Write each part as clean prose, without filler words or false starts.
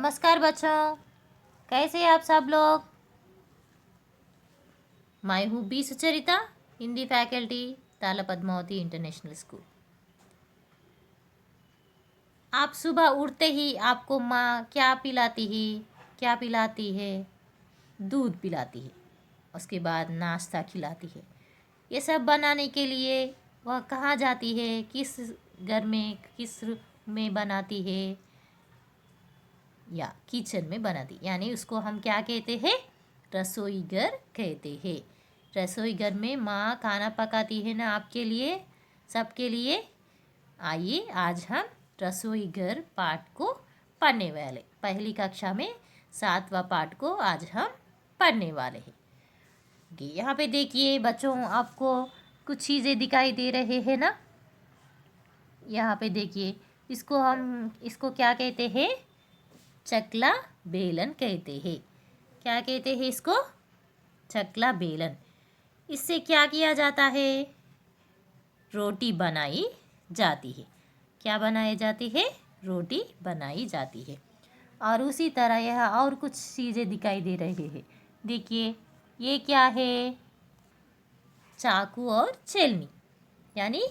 नमस्कार बच्चों, कैसे हैं आप सब लोग। मैं हूँ बी सुचरिता, हिंदी फैकल्टी, ताला पद्मावती इंटरनेशनल स्कूल। आप सुबह उठते ही आपको माँ क्या पिलाती है? दूध पिलाती है। उसके बाद नाश्ता खिलाती है। ये सब बनाने के लिए वह कहाँ जाती है, किस घर में, किस रूम में बनाती है, या किचन में बनाती, यानी उसको हम क्या कहते हैं? रसोई घर कहते हैं। रसोई घर में माँ खाना पकाती है ना आपके लिए, सबके लिए। आइए आज हम रसोई घर पाठ को पढ़ने वाले, पहली कक्षा में 7वां पाठ को आज हम पढ़ने वाले हैं। यहाँ पे देखिए बच्चों, आपको कुछ चीज़ें दिखाई दे रहे हैं ना। यहाँ पे देखिए, इसको क्या कहते हैं? चकला बेलन कहते हैं। क्या कहते हैं इसको? चकला बेलन। इससे क्या किया जाता है? रोटी बनाई जाती है। क्या बनाई जाती है? रोटी बनाई जाती है। और उसी तरह यह और कुछ चीज़ें दिखाई दे रही है। देखिए ये क्या है? चाकू और छेलनी, यानी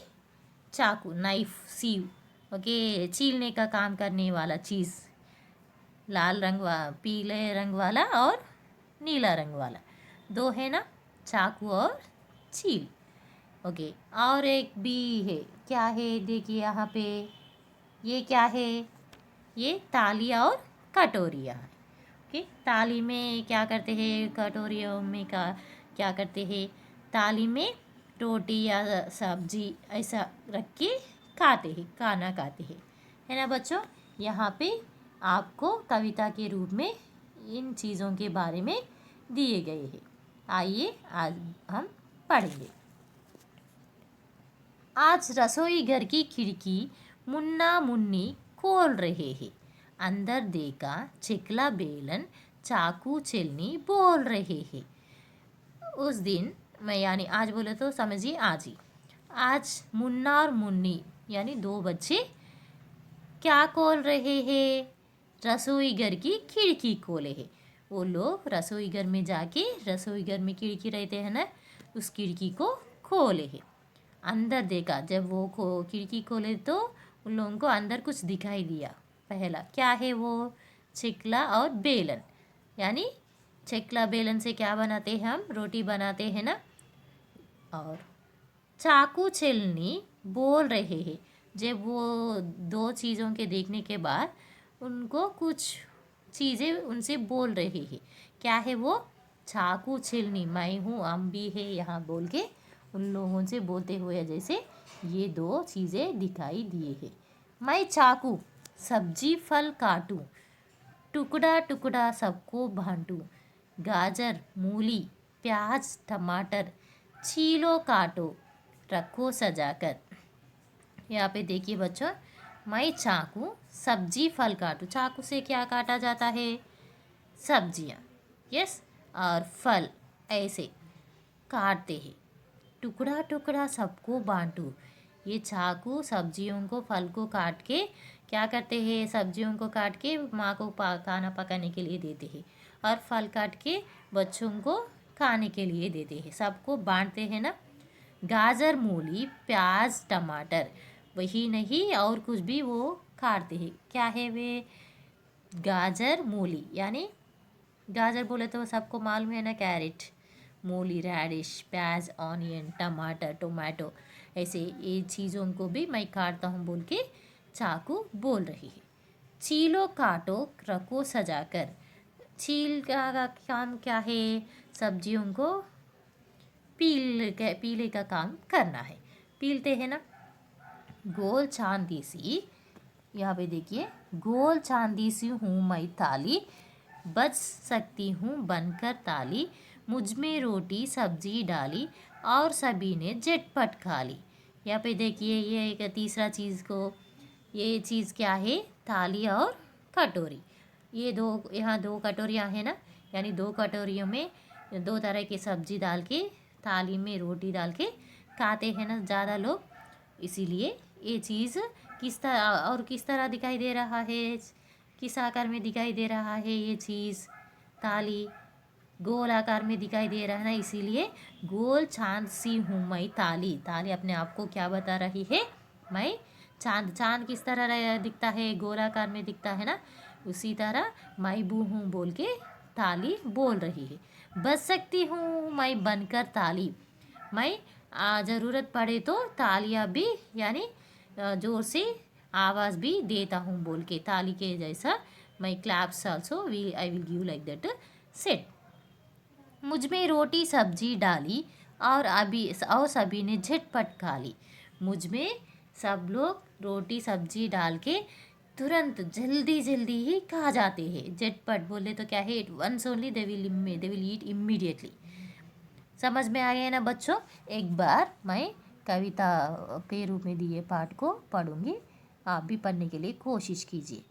चाकू, नाइफ, सीव, ओके, छीलने का काम करने वाला चीज़। लाल रंग पीले रंग वाला और नीला रंग वाला, दो है ना, चाकू और छील। ओके, और एक भी है। क्या है? देखिए यहाँ पे ये क्या है? ये तालियाँ और कटोरियाँ है। ओके, ताली में क्या करते हैं, कटोरियों में क्या करते हैं? ताली में रोटी या सब्जी ऐसा रख के खाते हैं, खाना खाते हैं, है ना बच्चों। यहाँ पे आपको कविता के रूप में इन चीज़ों के बारे में दिए गए हैं। आइए आज हम पढ़ेंगे। आज रसोई घर की खिड़की मुन्ना मुन्नी खोल रहे हैं। अंदर देखा चिकला बेलन चाकू छिलनी बोल रहे हैं। उस दिन मैं, यानी आज बोले तो समझिए आज ही, आज मुन्ना और मुन्नी यानी दो बच्चे क्या खोल रहे हैं? रसोई घर की खिड़की खोले हैं। वो लोग रसोई घर में जाके, रसोई घर में खिड़की रहते हैं ना, उस खिड़की को खोले हैं। अंदर देखा, जब वो खिड़की खोले तो उन लोगों को अंदर कुछ दिखाई दिया। पहला क्या है वो? चिकला और बेलन, यानी चिकला बेलन से क्या बनाते हैं हम? रोटी बनाते हैं ना। और चाकू छिलनी बोल रहे हैं। जब वो दो चीज़ों के देखने के बाद उनको कुछ चीज़ें उनसे बोल रही है। क्या है वो? चाकू छिलनी, मैं हूँ, हम भी है यहाँ बोल के उन लोगों से बोलते हुए जैसे ये दो चीज़ें दिखाई दिए हैं। मैं चाकू सब्जी फल काटूँ, टुकड़ा टुकड़ा सबको बांटूँ, गाजर मूली प्याज टमाटर छीलो काटो रखो सजाकर। यहाँ पे देखिए बच्चों, मैं चाकू सब्जी फल काटूँ। चाकू से क्या काटा जाता है? सब्जियाँ, यस, और फल ऐसे काटते हैं। टुकड़ा टुकड़ा सबको बांटूँ। ये चाकू सब्जियों को, फल को काट के क्या करते हैं? सब्जियों को काट के माँ को खाना पकाने के लिए देते हैं, और फल काट के बच्चों को खाने के लिए देते हैं। सबको बांटते हैं ना। गाजर मूली प्याज टमाटर, वही नहीं और कुछ भी वो काटते हैं। क्या है वे? गाजर मूली, यानी गाजर बोले तो सबको मालूम है ना, कैरेट, मूली रेडिश, प्याज ऑनियन, टमाटर टोमेटो, ऐसे ये चीज़ों को भी मैं काटता हूँ बोल के चाकू बोल रही है। छीलो काटो रखो सजाकर। छील का काम क्या है? सब्जियों को पीले का काम करना है, पीलते हैं ना। गोल चांदी सी, यहाँ पे देखिए, गोल चांदी सी हूँ मैं थाली, बच सकती हूँ बनकर ताली, मुझ में रोटी सब्जी डाली और सभी ने झटपट खा ली। यहाँ पे देखिए ये एक तीसरा चीज़ को, ये चीज़ क्या है? थाली और कटोरी। ये दो, यहाँ दो कटोरियाँ हैं ना, यानी दो कटोरियों में दो तरह की सब्जी डाल के थाली में रोटी डाल के खाते हैं ना ज़्यादा लोग, इसीलिए ये चीज़ किस तरह दिखाई दे रहा है? किस आकार में दिखाई दे रहा है ये चीज़? ताली गोल आकार में दिखाई दे रहा है ना, इसीलिए गोल चांद सी हूँ मैं ताली। ताली अपने आप को क्या बता रही है? मैं चांद। चांद किस तरह दिखता है? गोलाकार में दिखता है ना, उसी तरह मैं बू हूँ बोल के ताली बोल रही है। बच सकती हूँ मैं बनकर ताली। मैं ज़रूरत पड़े तो तालियां भी यानी ज़ोर से आवाज़ भी देता हूँ बोल के, ताली के जैसा मैं claps also we I will give like that set. मुझ में रोटी सब्जी डाली और सभी ने झटपट खा ली। मुझ में सब लोग रोटी सब्जी डाल के तुरंत जल्दी जल्दी ही खा जाते हैं। झटपट बोले तो क्या है? It once only they will eat immediately. समझ में आ गया ना बच्चों? एक बार मैं कविता के रूप में दिए पाठ को पढ़ूंगी, आप भी पढ़ने के लिए कोशिश कीजिए।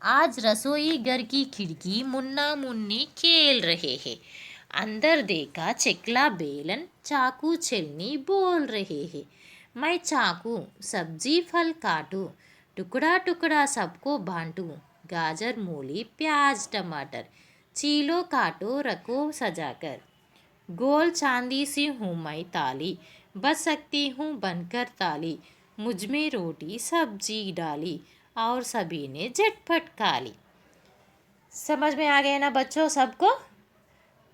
आज रसोई घर की खिड़की मुन्ना मुन्नी खेल रहे हैं। अंदर देखा चकला बेलन चाकू छलनी बोल रहे हैं। मैं चाकू सब्जी फल काटूं, टुकड़ा टुकड़ा सबको बांटूं। गाजर मूली प्याज टमाटर चीलो काटो रखो सजाकर। गोल चांदी सी हूँ मैं ताली, बच सकती हूँ बनकर ताली। मुझ में रोटी सब्जी डाली और सभी ने झटपट खा ली। समझ में आ गया ना बच्चों सबको?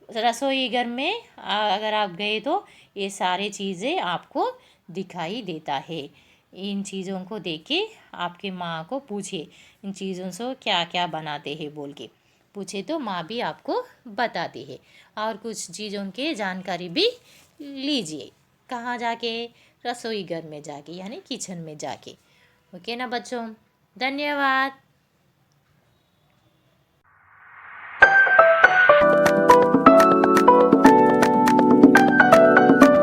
रसोई घर में अगर आप गए तो ये सारी चीज़ें आपको दिखाई देता है। इन चीज़ों को देख के आपके माँ को पूछे इन चीज़ों से क्या क्या बनाते हैं बोल के पूछे तो माँ भी आपको बताती है। और कुछ चीज़ों के जानकारी भी लीजिए। कहाँ जाके? रसोई घर में जाके यानी किचन में जाके। ओके ना बच्चों? धन्यवाद।